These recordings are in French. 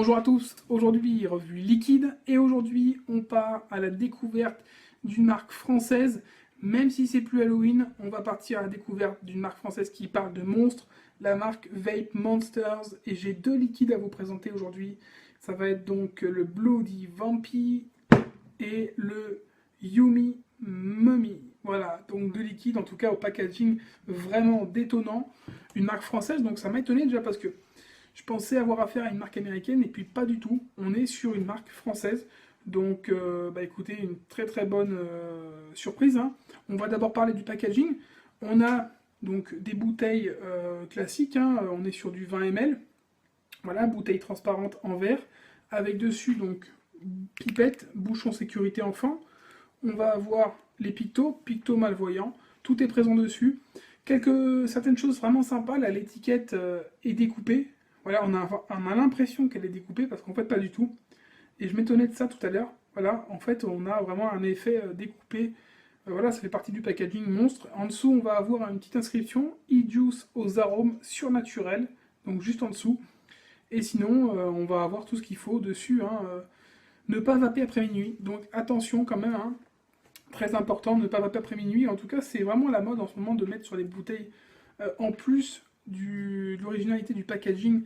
Bonjour à tous, aujourd'hui revue liquide et aujourd'hui on part à la découverte d'une marque française. Même si c'est plus Halloween, on va partir à la découverte d'une marque française qui parle de monstres, la marque Vape Monsters, et j'ai deux liquides à vous présenter aujourd'hui. Ça va être donc le Bloody Vampy et le Yumi Mummy. Voilà, donc deux liquides, en tout cas au packaging vraiment détonnant. Une marque française, donc ça m'a étonné déjà parce que je pensais avoir affaire à une marque américaine et puis pas du tout. On est sur une marque française. Donc écoutez, une très très bonne surprise, hein. On va d'abord parler du packaging. On a donc des bouteilles classiques, hein. On est sur du 20 ml. Voilà, bouteille transparente en verre. Avec dessus donc pipette, bouchon sécurité enfant. On va avoir les pictos malvoyants. Tout est présent dessus. Certaines choses vraiment sympas. Là, l'étiquette est découpée. Voilà, on a l'impression qu'elle est découpée parce qu'en fait pas du tout. Et je m'étonnais de ça tout à l'heure. Voilà, en fait on a vraiment un effet découpé. Voilà, ça fait partie du packaging monstre. En dessous on va avoir une petite inscription e-juice aux arômes surnaturels. Donc juste en dessous. Et sinon on va avoir tout ce qu'il faut dessus, hein. Ne pas vaper après minuit. Donc attention quand même, hein. Très important, ne pas vaper après minuit. En tout cas c'est vraiment la mode en ce moment de mettre sur les bouteilles en plus de l'originalité du packaging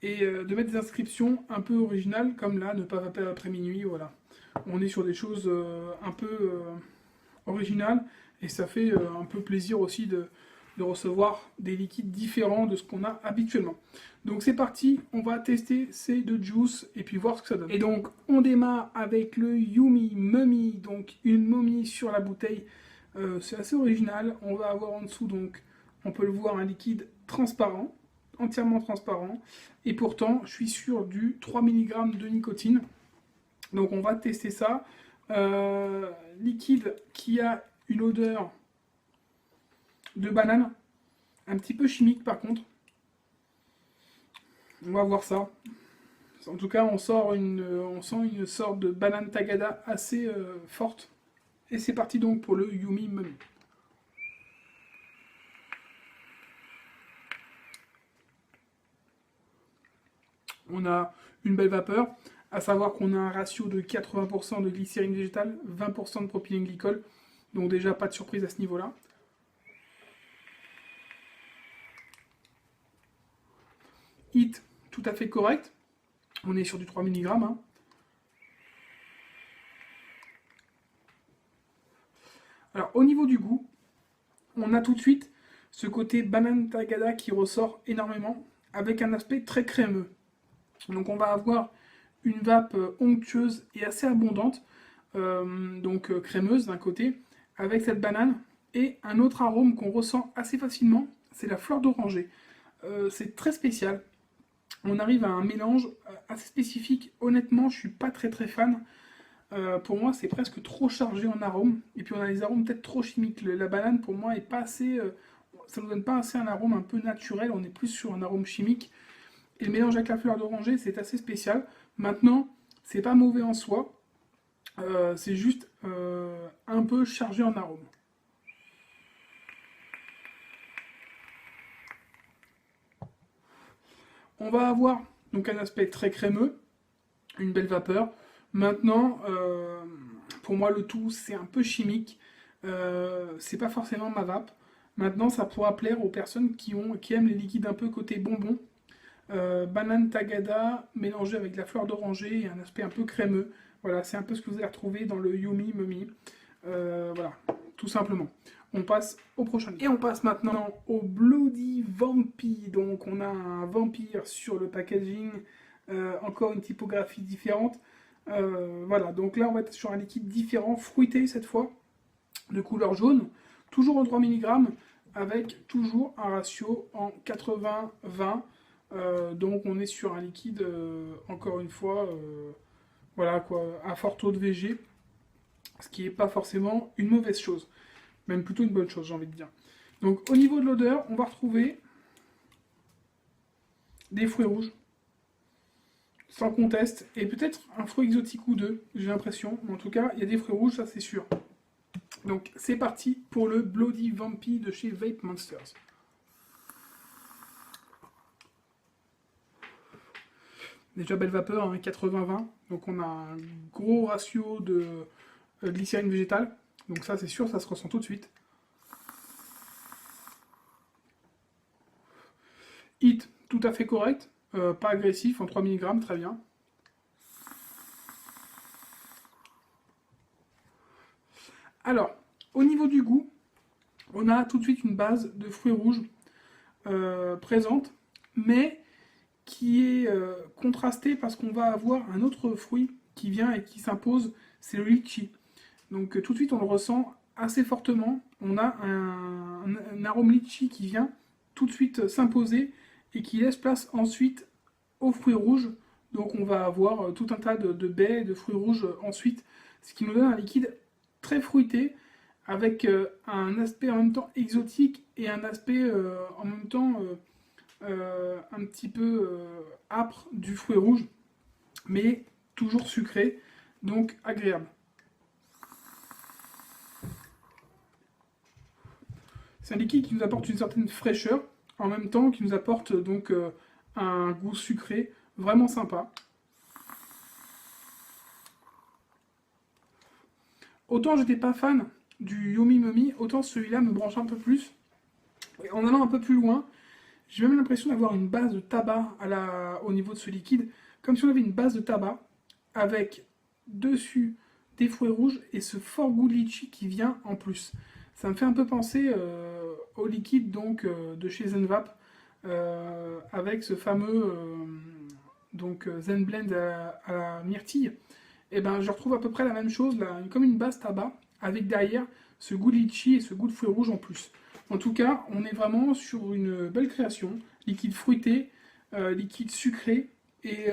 et de mettre des inscriptions un peu originales comme là, ne pas vaper après minuit, voilà. On est sur des choses un peu originales et ça fait un peu plaisir aussi de recevoir des liquides différents de ce qu'on a habituellement. Donc c'est parti, on va tester ces deux juices et puis voir ce que ça donne. Et donc on démarre avec le Yumi Mummy, donc une momie sur la bouteille. C'est assez original. On va avoir en dessous donc, on peut le voir, un liquide transparent, entièrement transparent, et pourtant je suis sur du 3 mg de nicotine. Donc on va tester ça. Liquide qui a une odeur de banane, un petit peu chimique par contre. On va voir ça. En tout cas on sent une sorte de banane tagada assez forte. Et c'est parti donc pour le Yumi Mummy. On a une belle vapeur, à savoir qu'on a un ratio de 80% de glycérine végétale, 20% de propylène glycol, donc déjà pas de surprise à ce niveau-là. Hit, tout à fait correct, on est sur du 3 mg. Hein. Alors au niveau du goût, on a tout de suite ce côté banane tagada qui ressort énormément, avec un aspect très crémeux. Donc on va avoir une vape onctueuse et assez abondante, donc crémeuse d'un côté, avec cette banane, et un autre arôme qu'on ressent assez facilement, c'est la fleur d'oranger. C'est très spécial, on arrive à un mélange assez spécifique. Honnêtement, je suis pas très fan. Pour moi, c'est presque trop chargé en arômes, et puis on a des arômes peut-être trop chimiques. La banane, pour moi, est pas assez... ça ne nous donne pas assez un arôme un peu naturel, on est plus sur un arôme chimique. Et le mélange avec la fleur d'oranger, c'est assez spécial. Maintenant, c'est pas mauvais en soi, c'est juste un peu chargé en arômes. On va avoir donc un aspect très crémeux, une belle vapeur. Maintenant, pour moi, le tout, c'est un peu chimique. C'est pas forcément ma vape. Maintenant, ça pourra plaire aux personnes qui aiment les liquides un peu côté bonbon. Banane tagada mélangée avec de la fleur d'oranger et un aspect un peu crémeux. Voilà, c'est un peu ce que vous allez retrouver dans le Yumi Mummy. Voilà, tout simplement. On passe au prochain. Et on passe maintenant au Bloody Vampy. Donc on a un vampire sur le packaging, encore une typographie différente. Voilà, donc là on va être sur un liquide différent, fruité cette fois, de couleur jaune, toujours en 3 mg, avec toujours un ratio en 80-20. Donc on est sur un liquide, encore une fois, voilà quoi, à fort taux de VG, ce qui n'est pas forcément une mauvaise chose, même plutôt une bonne chose, j'ai envie de dire. Donc au niveau de l'odeur, on va retrouver des fruits rouges, sans conteste, et peut-être un fruit exotique ou deux, j'ai l'impression, mais en tout cas, il y a des fruits rouges, ça c'est sûr. Donc c'est parti pour le Bloody Vampy de chez Vape Monsters. Déjà belle vapeur, hein, 80-20, donc on a un gros ratio de glycérine végétale, donc ça c'est sûr, ça se ressent tout de suite. Hit, tout à fait correct, pas agressif, en 3 mg, très bien. Alors, au niveau du goût, on a tout de suite une base de fruits rouges présente, mais qui est contrastée parce qu'on va avoir un autre fruit qui vient et qui s'impose, c'est le litchi. Donc tout de suite on le ressent assez fortement, on a un arôme litchi qui vient tout de suite s'imposer et qui laisse place ensuite aux fruits rouges. Donc on va avoir tout un tas de baies et de fruits rouges ensuite, ce qui nous donne un liquide très fruité, avec un aspect en même temps exotique et un aspect en même temps un petit peu âpre du fruit rouge, mais toujours sucré, donc agréable. C'est un liquide qui nous apporte une certaine fraîcheur, en même temps qui nous apporte donc un goût sucré vraiment sympa. Autant j'étais pas fan du Yummy Mummy, autant celui-là me branche un peu plus. Et en allant un peu plus loin, j'ai même l'impression d'avoir une base de tabac au niveau de ce liquide, comme si on avait une base de tabac avec dessus des fruits rouges et ce fort goût de litchi qui vient en plus. Ça me fait un peu penser au liquide donc, de chez Zenvap, avec ce fameux Zen Blend à la myrtille. Et ben, je retrouve à peu près la même chose, là, comme une base tabac, avec derrière ce goût de litchi et ce goût de fruits rouges en plus. En tout cas, on est vraiment sur une belle création, liquide fruité, liquide sucré, et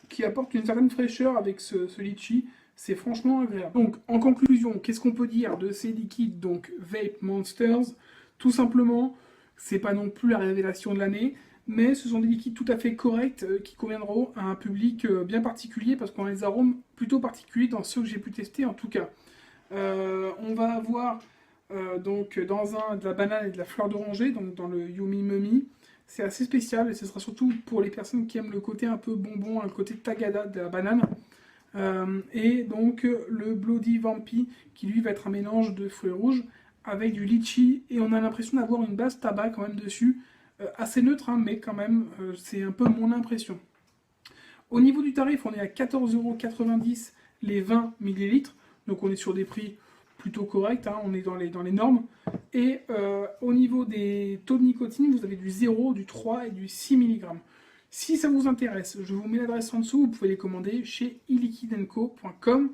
qui apporte une certaine fraîcheur avec ce litchi. C'est franchement agréable. Donc, en conclusion, qu'est-ce qu'on peut dire de ces liquides, donc Vape Monsters? Tout simplement, c'est pas non plus la révélation de l'année, mais ce sont des liquides tout à fait corrects qui conviendront à un public bien particulier, parce qu'on a des arômes plutôt particuliers dans ceux que j'ai pu tester en tout cas. On va avoir donc dans un de la banane et de la fleur d'oranger, donc dans le Yummy Mummy. C'est assez spécial et ce sera surtout pour les personnes qui aiment le côté un peu bonbon, le côté tagada de la banane. Et donc le Bloody Vampy qui lui va être un mélange de fruits rouges avec du litchi, et on a l'impression d'avoir une base tabac quand même dessus, assez neutre hein, mais quand même c'est un peu mon impression. Au niveau du tarif, on est à 14,90 € les 20 ml, donc on est sur des prix plutôt corrects, hein, on est dans les normes. Et au niveau des taux de nicotine, vous avez du 0, du 3 et du 6 mg. Si ça vous intéresse, je vous mets l'adresse en dessous, vous pouvez les commander chez iliquidenco.com.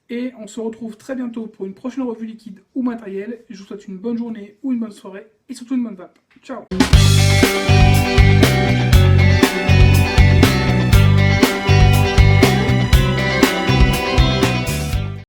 Et on se retrouve très bientôt pour une prochaine revue liquide ou matériel. Je vous souhaite une bonne journée ou une bonne soirée et surtout une bonne vape. Ciao!